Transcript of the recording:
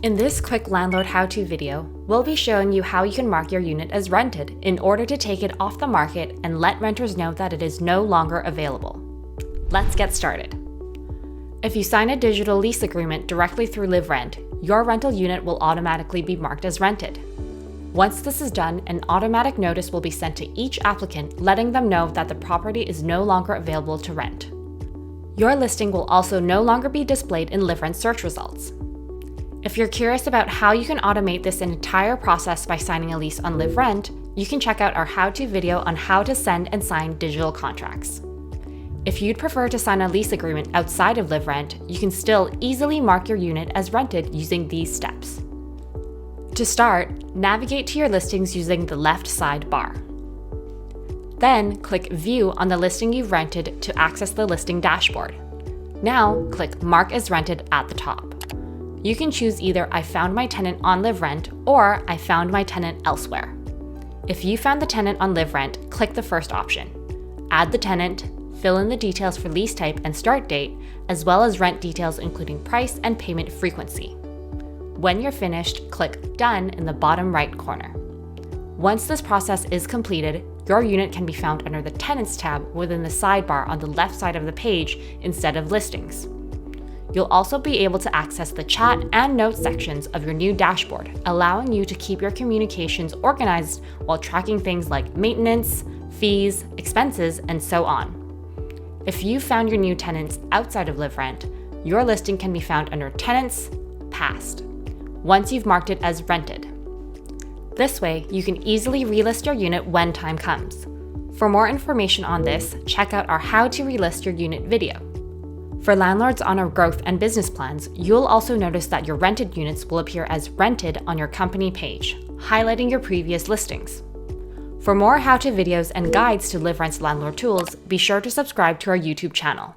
In this quick landlord how-to video, we'll be showing you how you can mark your unit as rented in order to take it off the market and let renters know that it is no longer available. Let's get started. If you sign a digital lease agreement directly through liv.rent, your rental unit will automatically be marked as rented. Once this is done, an automatic notice will be sent to each applicant letting them know that the property is no longer available to rent. Your listing will also no longer be displayed in liv.rent search results. If you're curious about how you can automate this entire process by signing a lease on liv.rent, you can check out our how-to video on how to send and sign digital contracts. If you'd prefer to sign a lease agreement outside of liv.rent, you can still easily mark your unit as rented using these steps. To start, navigate to your listings using the left sidebar. Then click View on the listing you've rented to access the listing dashboard. Now click Mark as Rented at the top. You can choose either I found my tenant on liv.rent or I found my tenant elsewhere. If you found the tenant on liv.rent, click the first option. Add the tenant, fill in the details for lease type and start date, as well as rent details including price and payment frequency. When you're finished, click Done in the bottom right corner. Once this process is completed, your unit can be found under the Tenants tab within the sidebar on the left side of the page instead of Listings. You'll also be able to access the chat and notes sections of your new dashboard, allowing you to keep your communications organized while tracking things like maintenance, fees, expenses, and so on. If you found your new tenants outside of liv.rent, your listing can be found under Tenants, Past, once you've marked it as rented. This way, you can easily relist your unit when time comes. For more information on this, check out our How to Relist Your Unit video. For landlords on our growth and business plans, you'll also notice that your rented units will appear as rented on your company page, highlighting your previous listings. For more how-to videos and guides to liv.rent's landlord tools, be sure to subscribe to our YouTube channel.